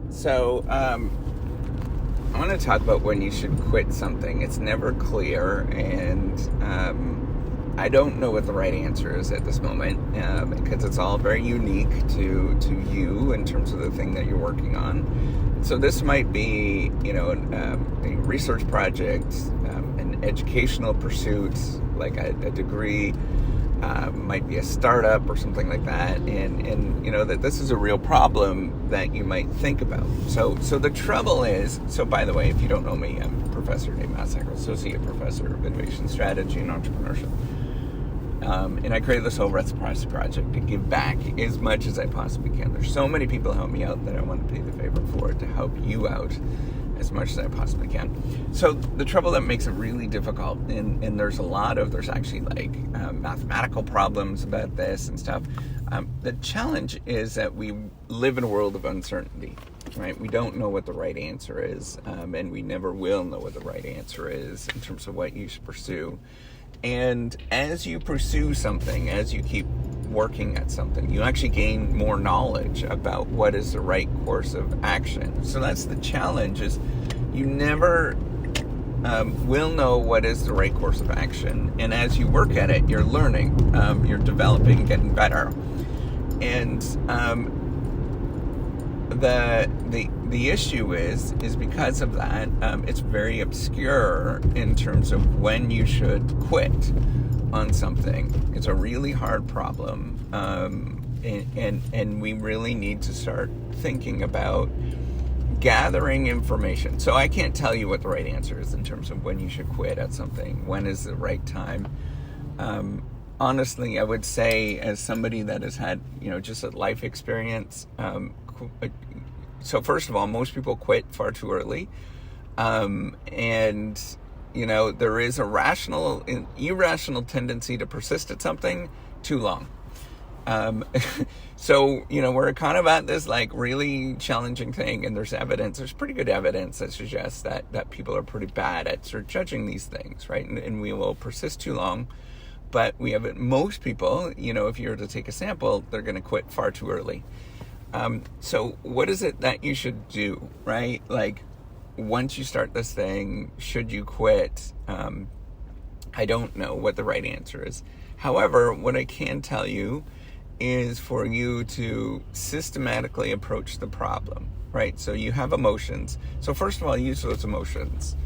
So, I want to talk about when you should quit something. It's never clear, and I don't know what the right answer is at this moment because it's all very unique to you in terms of the thing that you're working on. So this might be, a research project, an educational pursuit, like a degree. Might be a startup or something like that, and that this is a real problem that you might think about. So the trouble is, by the way, if you don't know me, I'm Professor Dave Massacker, Associate Professor of Innovation Strategy and Entrepreneurship, and I created this whole Reciprocity Project to give back as much as I possibly can. There's so many people who help me out that I want to pay the favor for it to help you out as much as I possibly can. So the trouble that makes it really difficult, and there's actually mathematical problems about this and stuff. The challenge is that we live in a world of uncertainty, right? We don't know what the right answer is, and we never will know what the right answer is in terms of what you should pursue. And as you pursue something, as you keep working at something, you actually gain more knowledge about what is the right course of action. So that's the challenge, is you never will know what is the right course of action. And as you work at it, you're learning, you're developing, getting better. And the issue is because of that, it's very obscure in terms of when you should quit on something. It's a really hard problem, and we really need to start thinking about gathering information. So I can't tell you what the right answer is in terms of when you should quit at something. When is the right time? Honestly, I would say, as somebody that has had, just a life experience, so first of all, most people quit far too early. And, there is an irrational tendency to persist at something too long. So, we're kind of at this really challenging thing, and there's pretty good evidence that suggests that people are pretty bad at sort of judging these things, right? And we will persist too long. But most people, if you were to take a sample, they're going to quit far too early. So what is it that you should do, right? Once you start this thing, should you quit? I don't know what the right answer is. However, what I can tell you is for you to systematically approach the problem, right? So you have emotions. So first of all, use those emotions.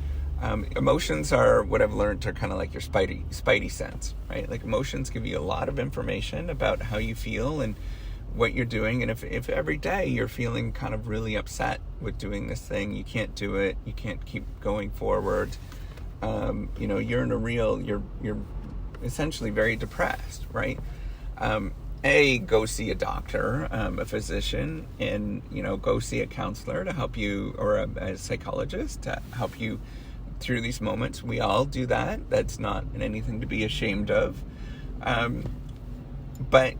Emotions are, what I've learned, are kind of like your spidey sense, right? Emotions give you a lot of information about how you feel and what you're doing. And if every day you're feeling kind of really upset with doing this thing, you can't do it, you can't keep going forward, you're you're essentially very depressed, right? Go see a doctor, a physician, and, go see a counselor to help you, or a psychologist to help you through these moments. We all do that. That's not anything to be ashamed of. But,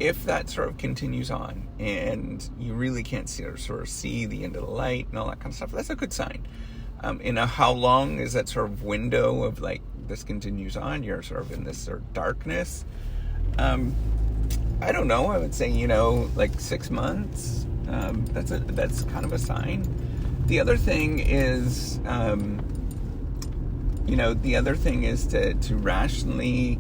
if that sort of continues on and you really can't see the end of the light and all that kind of stuff, that's a good sign. How long is that sort of window of this continues on? You're sort of in this sort of darkness. I don't know. I would say, 6 months. That's kind of a sign. The other thing is, to rationally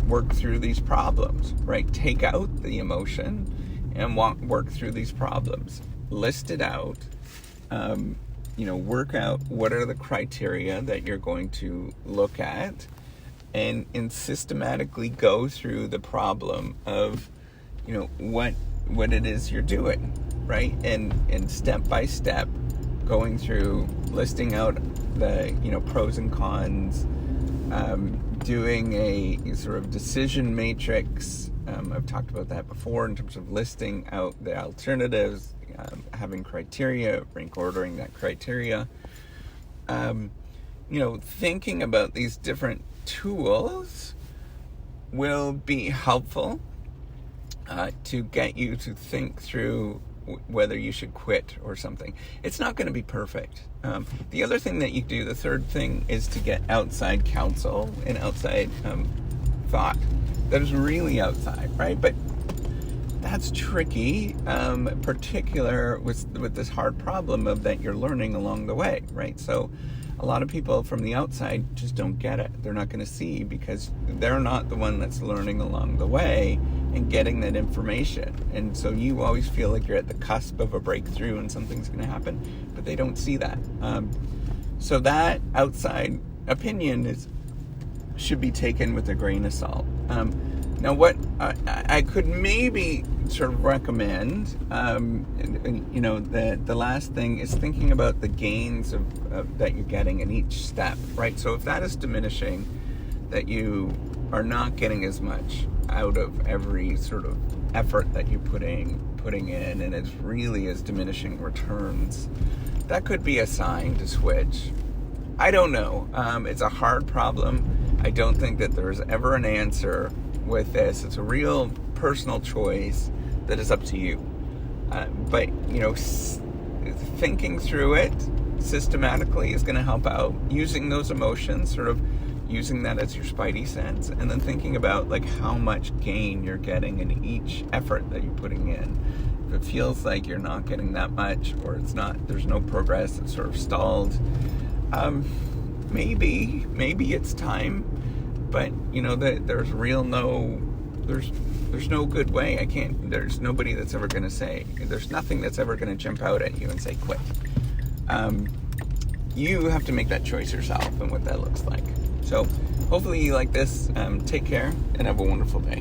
work through these problems, right? Take out the emotion and work through these problems. List it out. Work out what are the criteria that you're going to look at, and systematically go through the problem of, what it is you're doing, right? And step by step, going through, listing out the, pros and cons, doing a sort of decision matrix. I've talked about that before in terms of listing out the alternatives, having criteria, rank ordering that criteria. Thinking about these different tools will be helpful to get you to think through whether you should quit or something. It's not going to be perfect. The other thing that you do, the third thing, is to get outside counsel and outside thought that is really outside, right? But that's tricky, particular with this hard problem of that you're learning along the way, right? So a lot of people from the outside just don't get it. They're not going to see because they're not the one that's learning along the way and getting that information. And so you always feel like you're at the cusp of a breakthrough and something's going to happen, but they don't see that. So that outside opinion should be taken with a grain of salt. Now, what I could maybe sort of recommend, the last thing is thinking about the gains of that you're getting in each step, right? So if that is diminishing, that you are not getting as much out of every sort of effort that you're putting in, and it really is diminishing returns, that could be a sign to switch. I don't know. It's a hard problem. I don't think that there's ever an answer with this. It's a real personal choice that is up to you. But thinking through it systematically is going to help out. Using those emotions, sort of using that as your spidey sense, and then thinking about like how much gain you're getting in each effort that you're putting in. If it feels like you're not getting that much, or there's no progress, it's sort of stalled, maybe it's time. But there's no good way. There's nobody that's ever going to say, there's nothing that's ever going to jump out at you and say quit. You have to make that choice yourself and what that looks like. So hopefully you like this. Take care and have a wonderful day.